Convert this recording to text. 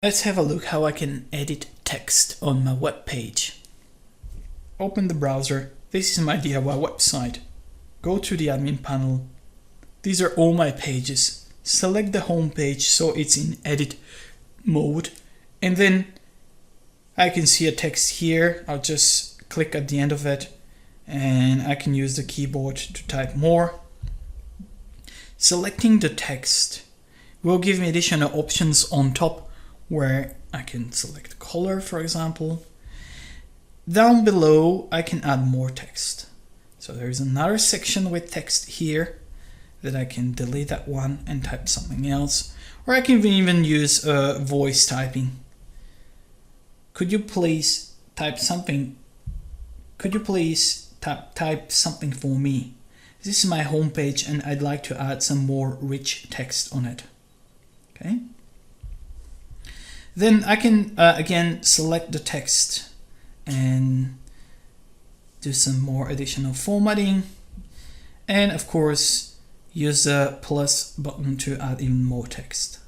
Let's have a look how I can edit text on my web page. Open the browser. This is my DIY website. Go to the admin panel. These are all my pages. Select the home page so it's in edit mode, and then I can see a text here. I'll just click at the end of it and I can use the keyboard to type more. Selecting the text will give me additional options on top where I can select color, for example. Down below I can add more text. So there's another section with text here that I can delete that one and type something else, or I can even use voice typing. Could you please type something? Could you please type something for me? This is my home page and I'd like to add some more rich text on it. Okay. Then I can again select the text and do some more additional formatting, and of course use the plus button to add even more text.